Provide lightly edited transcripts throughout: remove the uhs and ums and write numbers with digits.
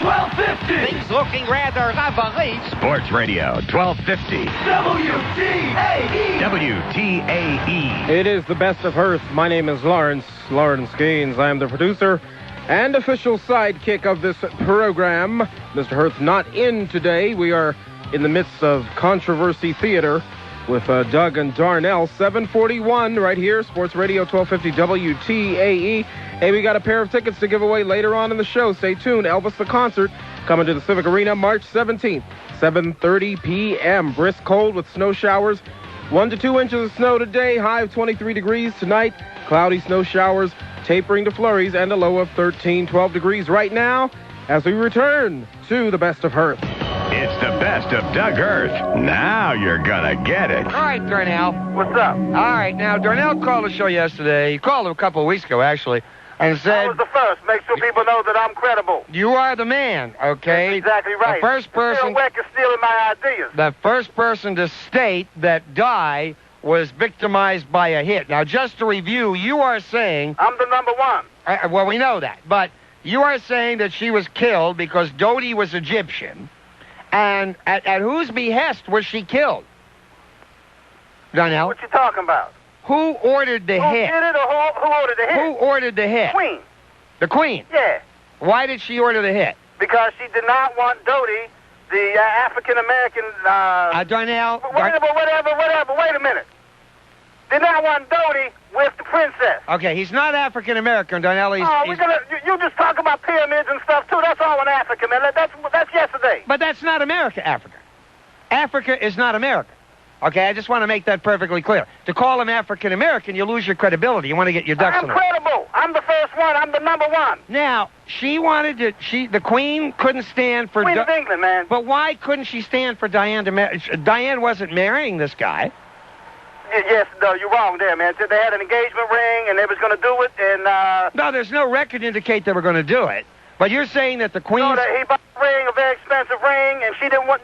1250. Things looking rather lovely. Sports Radio 1250. WTAE. WTAE. It is the best of Hoerth. My name is Laurence Gaines. I am the producer and official sidekick of this program. Mr. Hoerth not in today. We are in the midst of Controversy Theater with Doug and Darnell. 741 right here, Sports Radio 1250 WTAE. Hey, we got a pair of tickets to give away later on in the show. Stay tuned. Elvis the Concert coming to the Civic Arena March 17th, 7:30 p.m. Brisk cold with snow showers. 1 to 2 inches of snow today, high of 23 degrees tonight. Cloudy snow showers, tapering to flurries, and a low of 12 degrees right now as we return to the best of Hoerth. It's the best of Doug Hoerth. Now you're gonna get it. All right, Darnell. What's up? All right, now, Darnell called the show yesterday. He called a couple of weeks ago, actually, and I said... was the first. Make sure people know that I'm credible. You are the man, okay? That's exactly right. The first person... Still is stealing my ideas. The first person to state that Di was victimized by a hit. Now, just to review, you are saying... I'm the number one. Well, we know that, but you are saying that she was killed because Dodie was Egyptian. And at whose behest was she killed? Darnell? What you talking about? Who ordered the Who hit? did it or who ordered the hit? Who ordered the hit? Queen. The Queen. Yeah. Why did she order the hit? Because she did not want Dodie, the African-American... Darnell... Whatever. Wait a minute. Did not want Dodie with the princess. Okay, he's not African-American, Darnell. You just talk about pyramids and stuff, too. That's all in Africa, man. That's yesterday. But that's not America, Africa. Africa is not America. Okay, I just want to make that perfectly clear. To call him African-American, you lose your credibility. You want to get your ducks in a row. I'm credible. I'm the first one. I'm the number one. Now, the Queen couldn't stand for... Queen of England, man. But why couldn't she stand for Diane to marry? Diane wasn't marrying this guy. Yes, no, you're wrong there, man. They had an engagement ring, and they was going to do it, and... No, there's no record to indicate they were going to do it. But you're saying that the Queen... No, he bought a ring, a very expensive ring, and she didn't want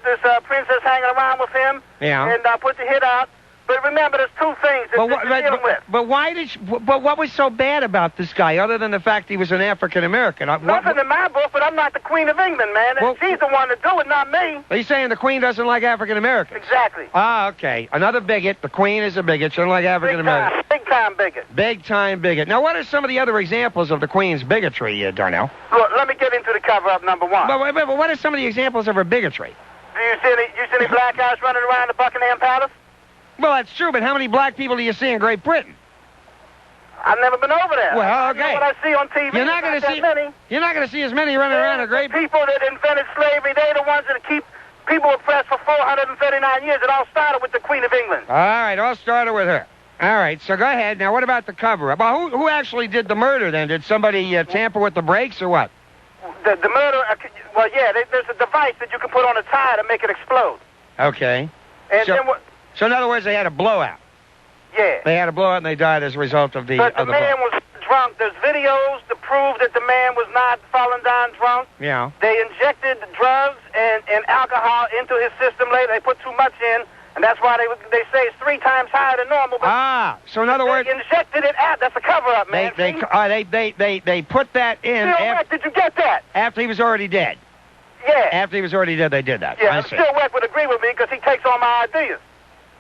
this princess hanging around with him. Yeah. And put the hit out. But remember, there's two things that you're dealing with. But why did but what was so bad about this guy, other than the fact he was an African-American? Nothing in my book, but I'm not the Queen of England, man. And she's the one to do it, not me. Are you saying the Queen doesn't like African-Americans? Exactly. Ah, okay. Another bigot. The Queen is a bigot. She doesn't like African-Americans. Big time bigot. Big time bigot. Now, what are some of the other examples of the Queen's bigotry, Darnell? Look, let me get into the cover-up, number one. But what are some of the examples of her bigotry? Do you see any black guys running around the Buckingham Palace? Well, that's true, but how many black people do you see in Great Britain? I've never been over there. Well, okay. You know what I see on TV? You're not going to see as many running around in Great Britain. People that invented slavery, they're the ones that keep people oppressed for 439 years. It all started with the Queen of England. All right, all started with her. All right, so go ahead. Now, what about the cover-up? Well, who actually did the murder, then? Did somebody tamper with the brakes, or what? The murder, well, yeah, there's a device that you can put on a tire to make it explode. Okay. And then what? So, in other words, they had a blowout. Yeah. They had a blowout, and they died as a result of the... But the man was drunk. There's videos to prove that the man was not falling down drunk. Yeah. They injected drugs and alcohol into his system later. They put too much in, and that's why they say it's 3 times higher than normal. But so in other words... They injected it out. That's a cover-up, man. They put that in... Did you get that? After he was already dead. Yeah. After he was already dead, they did that. Yeah, Still Wet would agree with me because he takes all my ideas.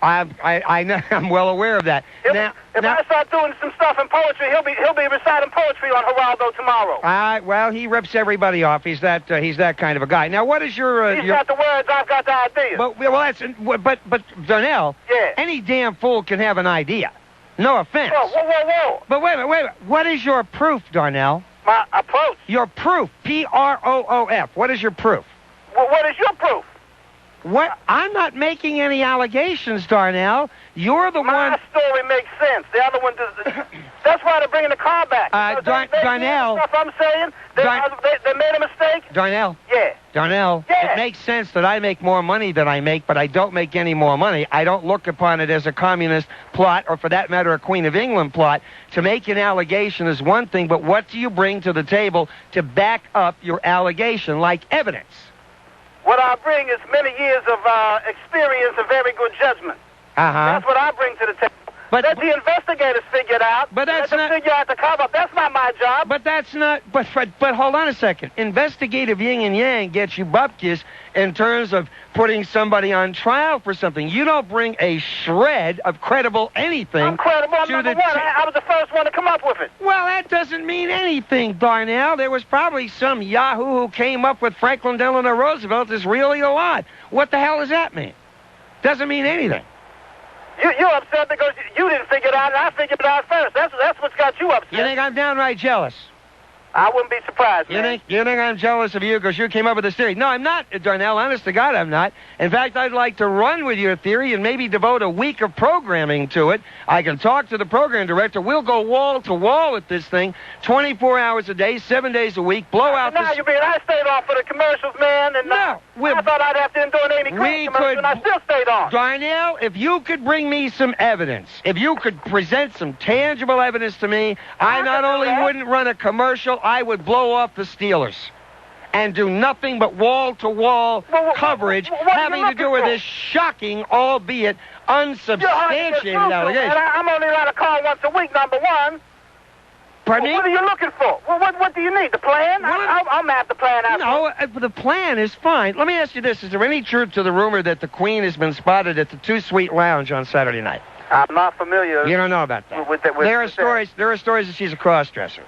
I know. I'm well aware of that. If I start doing some stuff in poetry, he'll be reciting poetry on Geraldo tomorrow. Well, he rips everybody off. He's that kind of a guy. Now, what is your? He's got the words. I've got the ideas. But Darnell. Yeah. Any damn fool can have an idea. No offense. Whoa. But wait a minute. What is your proof, Darnell? My approach. Your proof. Proof. What is your proof? Well, what is your proof? What? I'm not making any allegations, Darnell. You're the one... My story makes sense. The other one does... That's why they're bringing the car back. Darnell... Stuff I'm saying, they made a mistake. Darnell... Yeah. Darnell, yeah. It makes sense that I make more money than I make, but I don't make any more money. I don't look upon it as a communist plot, or for that matter, a Queen of England plot. To make an allegation is one thing, but what do you bring to the table to back up your allegation, like evidence? What I bring is many years of experience and very good judgment. Uh-huh. That's what I bring to the table. But let the investigators figure it out. But that's let them not figure out the cover-up. That's not my job. But that's not. But hold on a second. Investigative yin and yang gets you bupkis in terms of putting somebody on trial for something. You don't bring a shred of credible anything. I'm credible. I'm number one. I was the first one to come up with it. Well, that doesn't mean anything, Darnell. There was probably some yahoo who came up with Franklin Delano Roosevelt is really alive. What the hell does that mean? Doesn't mean anything. You're upset because you didn't figure it out, and I figured it out first. That's what's got you upset. You think I'm downright jealous? I wouldn't be surprised, man. You think I'm jealous of you because you came up with this theory? No, I'm not, Darnell. Honest to God, I'm not. In fact, I'd like to run with your theory and maybe devote a week of programming to it. I can talk to the program director. We'll go wall to wall with this thing, 24 hours a day, 7 days a week, blow out now you mean I stayed on for the commercials, man, and no, I thought I'd have to endure an Amy Grant commercial, and I still stayed on. Darnell, if you could bring me some evidence, if you could present some tangible evidence to me, I not only wouldn't run a commercial, I would blow off the Steelers and do nothing but wall-to-wall coverage having to do with this shocking, albeit unsubstantiated allegation. I'm only allowed to call once a week, number one. Pardon me? What are you looking for? What do you need? The plan? I'll map the plan out. No, the plan is fine. Let me ask you this. Is there any truth to the rumor that the Queen has been spotted at the Too Sweet Lounge on Saturday night? I'm not familiar. You don't know about that? There are stories that she's a cross-dresser.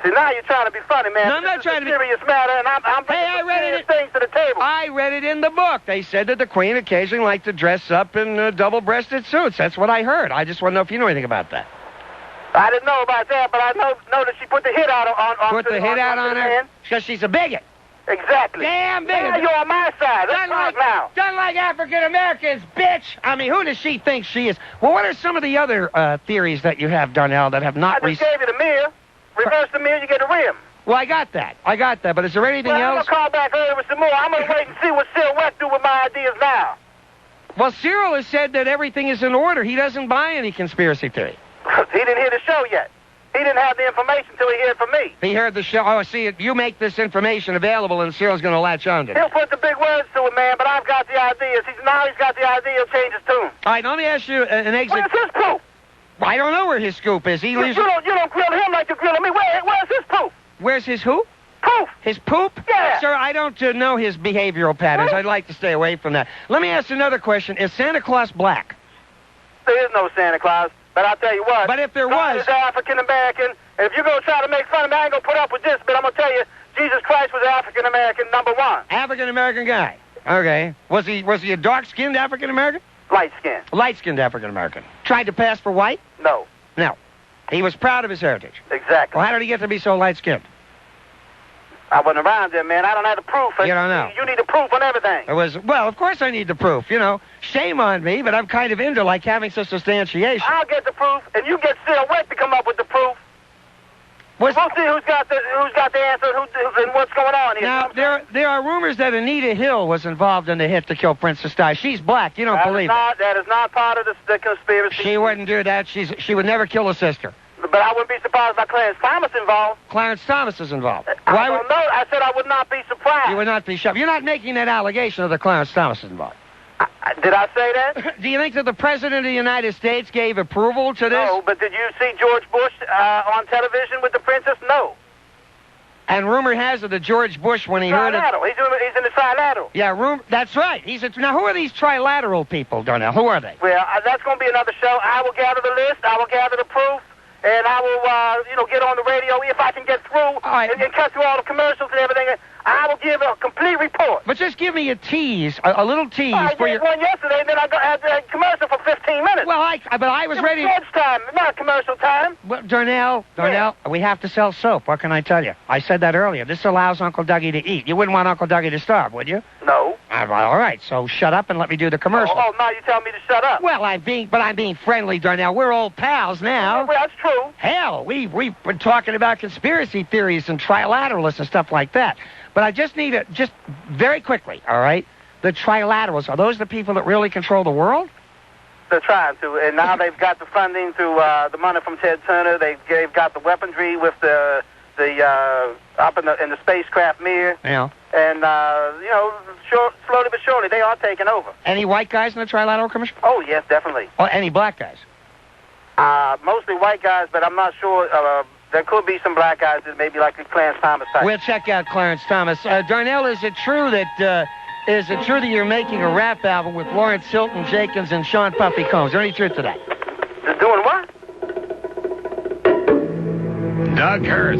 See, now you're trying to be funny, man. No, I'm not trying to be serious matter, and I'm bringing serious things to the table. I read it in the book. They said that the Queen occasionally liked to dress up in double-breasted suits. That's what I heard. I just want to know if you know anything about that. I didn't know about that, but I know that she put the hit out on Put the hit out on her? Because she's a bigot. Exactly. Damn bigot. Now you're on my side. Let's talk now. Done like African-Americans, bitch. I mean, who does she think she is? Well, what are some of the other theories that you have, Darnell, that have not... I just gave you the mirror. Reverse the mirror, you get a rim. Well, I got that. But is there anything else? I'm going to call back earlier with some more. I'm going to wait and see what Cyril West do with my ideas now. Well, Cyril has said that everything is in order. He doesn't buy any conspiracy theory. He didn't hear the show yet. He didn't have the information until he heard from me. He heard the show. Oh, see, you make this information available, and Cyril's going to latch on to it. He'll put the big words to it, man, but I've got the ideas. Now he's got the idea. He'll change his tune. All right, let me ask you an exit. Where's his proof? I don't know where his scoop is. You don't grill him like you're grilling me. Where's his proof? Where's his who? Proof. His poop? Yeah. Sir, I don't know his behavioral patterns. What? I'd like to stay away from that. Let me ask another question. Is Santa Claus black? There is no Santa Claus, but I'll tell you what. But if there God was... is African-American, and if you're going to try to make fun of me, I ain't going to put up with this, but I'm going to tell you, Jesus Christ was African-American, number one. African-American guy. Okay. Was he a dark-skinned African-American? Light-skinned. Light-skinned African-American. Tried to pass for white? No. No. He was proud of his heritage. Exactly. Well, how did he get to be so light-skinned? I wasn't around there, man. I don't have the proof. You don't know. You need the proof on everything. Well, of course I need the proof. Shame on me, but I'm kind of into like having some substantiation. I'll get the proof, and you get Cyril West to come up with the proof. We'll see who's got the answer and what's going on here. Now, there are rumors that Anita Hill was involved in the hit to kill Princess Di. She's black. You don't believe it. That is not part of the conspiracy. She wouldn't do that. She would never kill a sister. But I wouldn't be surprised by Clarence Thomas involved. Clarence Thomas is involved. I don't know. I said I would not be surprised. You would not be shocked. You're not making that allegation that Clarence Thomas is involved. Did I say that? Do you think that the President of the United States gave approval to this? No, but did you see George Bush on television with the princess? No. And rumor has it that George Bush, when he heard it... He's in the trilateral. Yeah, that's right. Now, who are these trilateral people, Darnell? Who are they? Well, that's going to be another show. I will gather the list. I will gather the proof. And I will, get on the radio if I can get through and cut through all the commercials and everything. I will give a complete report. But just give me a tease, a little tease for your... I did one yesterday, and then I had a commercial for 15 minutes. Well, I was ready... It's time, not commercial time. Well, Darnell, we have to sell soap. What can I tell you? I said that earlier. This allows Uncle Dougie to eat. You wouldn't want Uncle Dougie to starve, would you? No. All right, so shut up and let me do the commercial. Oh, now you tell me to shut up. Well, I'm being friendly, Darnell. We're old pals now. Well, that's true. Hell, we've been talking about conspiracy theories and trilateralists and stuff like that. But I just need just very quickly, all right? The trilaterals, are those the people that really control the world? They're trying to, and now they've got the funding through the money from Ted Turner. They've got the weaponry with the up in the spacecraft mirror. Yeah. And slowly but surely they are taking over. Any white guys in the Trilateral Commission? Oh yes, definitely. Or any black guys? Mostly white guys, but I'm not sure. There could be some black guys that maybe like the Clarence Thomas type. We'll check out Clarence Thomas. Darnell, is it true that you're making a rap album with Lawrence Hilton Jenkins and Sean Puffy Combs? Is there any truth to that? They're doing what? Doug Hoerth.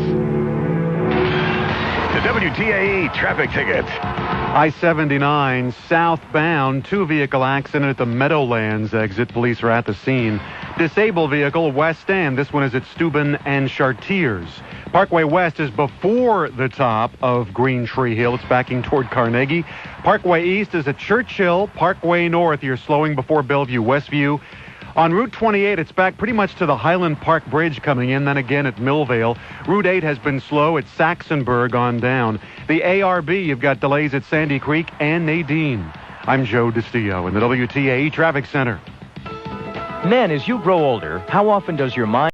The WTAE traffic tickets. I-79 southbound, two-vehicle accident at the Meadowlands exit. Police are at the scene. Disabled vehicle, West End. This one is at Steuben and Chartiers. Parkway West is before the top of Green Tree Hill. It's backing toward Carnegie. Parkway East is at Churchill. Parkway North, you're slowing before Bellevue Westview. On Route 28, it's back pretty much to the Highland Park Bridge coming in, then again at Millvale. Route 8 has been slow at Saxonburg on down. The ARB, you've got delays at Sandy Creek and Nadine. I'm Joe DiStio in the WTAE Traffic Center. Men, as you grow older, how often does your mind